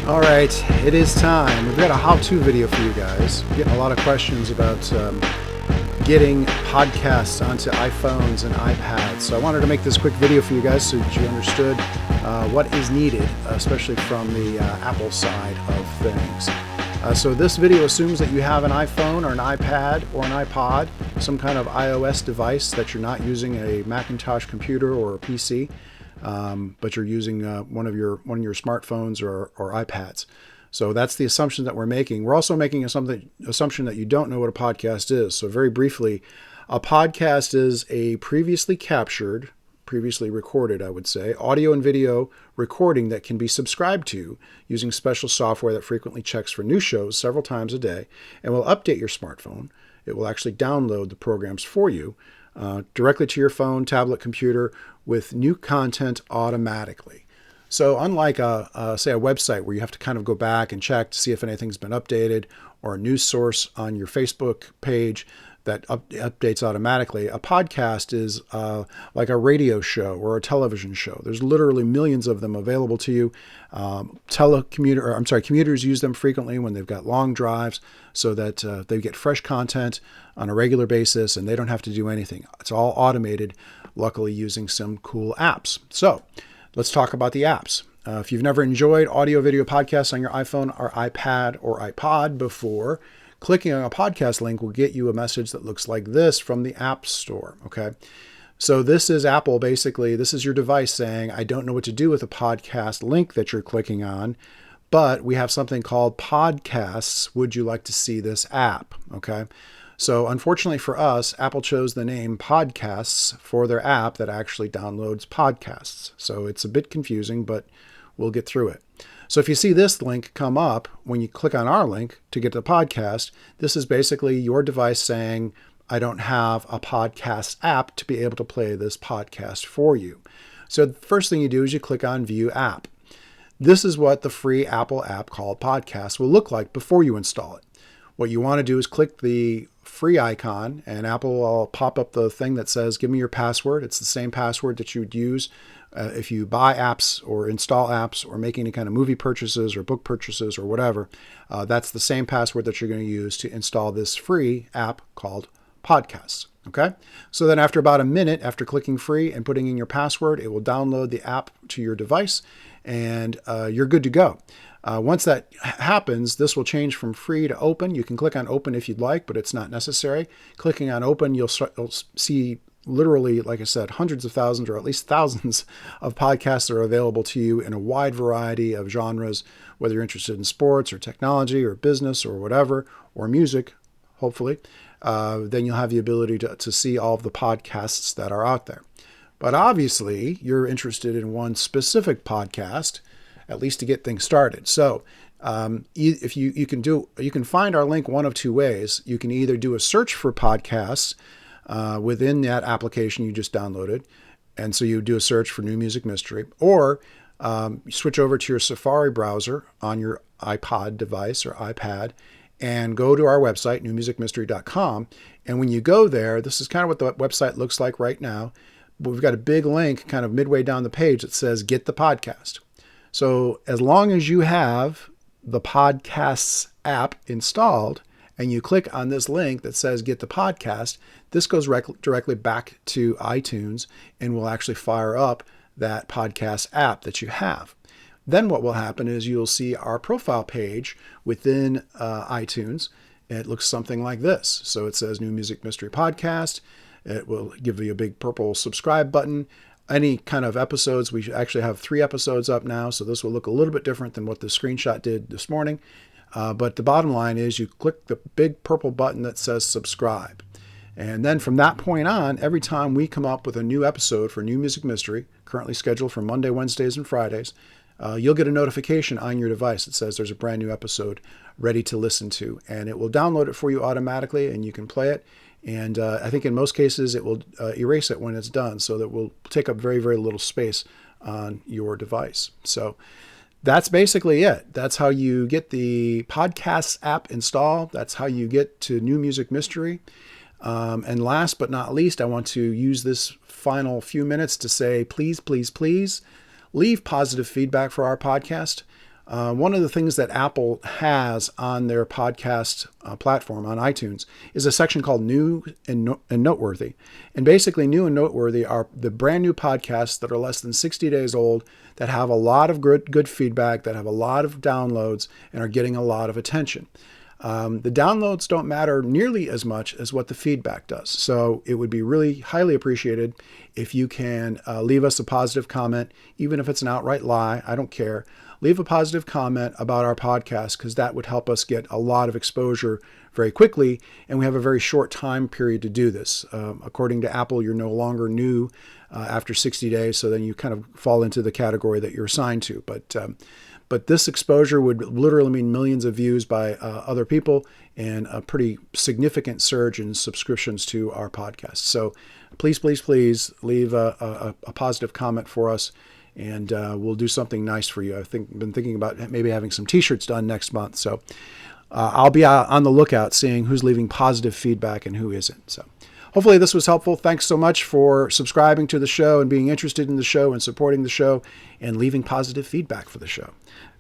All right, it is time. We've got a how-to video for you guys. We're getting a lot of questions about getting podcasts onto iPhones and iPads. So I wanted to make this quick video for you guys so that you understood what is needed, especially from the Apple side of things. So this video assumes that you have an iPhone or an iPad or an iPod, some kind of iOS device, that you're not using a Macintosh computer or a PC. But you're using one of your smartphones or iPads. So that's the assumption that we're making. We're also making assumption that you don't know what a podcast is. So very briefly, a podcast is a previously recorded, I would say, audio and video recording that can be subscribed to using special software that frequently checks for new shows several times a day and will update your smartphone. It will actually download the programs for you directly to your phone, tablet, computer with new content automatically. So unlike say a website where you have to kind of go back and check to see if anything's been updated, or a news source on your Facebook page that updates automatically, a podcast is like a radio show or a television show. There's literally millions of them available to you. Commuters use them frequently when they've got long drives so that they get fresh content on a regular basis and they don't have to do anything. It's all automated, luckily using some cool apps. So let's talk about the apps. If you've never enjoyed audio video podcasts on your iPhone or iPad or iPod before, clicking on a podcast link will get you a message that looks like this from the App Store. Okay. So this is Apple. Basically, this is your device saying, I don't know what to do with a podcast link that you're clicking on, but we have something called podcasts. Would you like to see this app? Okay. So unfortunately for us, Apple chose the name podcasts for their app that actually downloads podcasts. So it's a bit confusing, but we'll get through it. So if you see this link come up when you click on our link to get the podcast, this is basically your device saying, I don't have a podcast app to be able to play this podcast for you. So the first thing you do is you click on View App. This is what the free Apple app called Podcasts will look like before you install it. What you want to do is click the free icon, and Apple will pop up the thing that says, give me your password. It's the same password that you would use if you buy apps or install apps or make any kind of movie purchases or book purchases or whatever. That's the same password that you're going to use to install this free app called Podcasts. Okay. So then after about a minute, after clicking free and putting in your password, it will download the app to your device and you're good to go. Once that happens, this will change from free to open. You can click on open if you'd like, but it's not necessary. Clicking on open, you'll see literally, like I said, hundreds of thousands or at least thousands of podcasts that are available to you in a wide variety of genres, whether you're interested in sports or technology or business or whatever, or music, hopefully. Then you'll have the ability to see all of the podcasts that are out there. But obviously, you're interested in one specific podcast, at least to get things started. So if you can find our link one of two ways. You can either do a search for podcasts within that application you just downloaded, and so you do a search for New Music Mystery, or you switch over to your Safari browser on your iPod device or iPad and go to our website, newmusicmystery.com. And when you go there, this is kind of what the website looks like right now. But we've got a big link kind of midway down the page that says, get the podcast. So as long as you have the Podcasts app installed and you click on this link that says get the podcast, this goes directly back to iTunes and will actually fire up that podcast app that you have. Then what will happen is you'll see our profile page within iTunes. It looks something like this. So it says New Music Mystery Podcast. It will give you a big purple subscribe button. Any kind of episodes, we actually have 3 episodes up now, so this will look a little bit different than what the screenshot did this morning. But the bottom line is you click the big purple button that says subscribe. And then from that point on, every time we come up with a new episode for New Music Mystery, currently scheduled for Monday, Wednesdays, and Fridays, you'll get a notification on your device that says there's a brand new episode ready to listen to. And it will download it for you automatically, and you can play it. And I think in most cases it will erase it when it's done, so that it will take up very, very little space on your device. So that's basically it. That's how you get the Podcasts app installed. That's how you get to New Music Mystery. And last but not least, I want to use this final few minutes to say, please, please, please leave positive feedback for our podcast. One of the things that Apple has on their podcast platform on iTunes is a section called New and Noteworthy. And basically, New and Noteworthy are the brand new podcasts that are less than 60 days old, that have a lot of good feedback, that have a lot of downloads, and are getting a lot of attention. The downloads don't matter nearly as much as what the feedback does. So it would be really highly appreciated if you can leave us a positive comment, even if it's an outright lie. I don't care. Leave a positive comment about our podcast, because that would help us get a lot of exposure very quickly. And we have a very short time period to do this. According to Apple, you're no longer new after 60 days. So then you kind of fall into the category that you're assigned to. But this exposure would literally mean millions of views by other people and a pretty significant surge in subscriptions to our podcast. So please leave a positive comment for us, and we'll do something nice for you. I've been thinking about maybe having some t-shirts done next month. So I'll be on the lookout, seeing who's leaving positive feedback and who isn't. So hopefully this was helpful. Thanks so much for subscribing to the show and being interested in the show and supporting the show and leaving positive feedback for the show.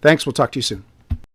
Thanks. We'll talk to you soon.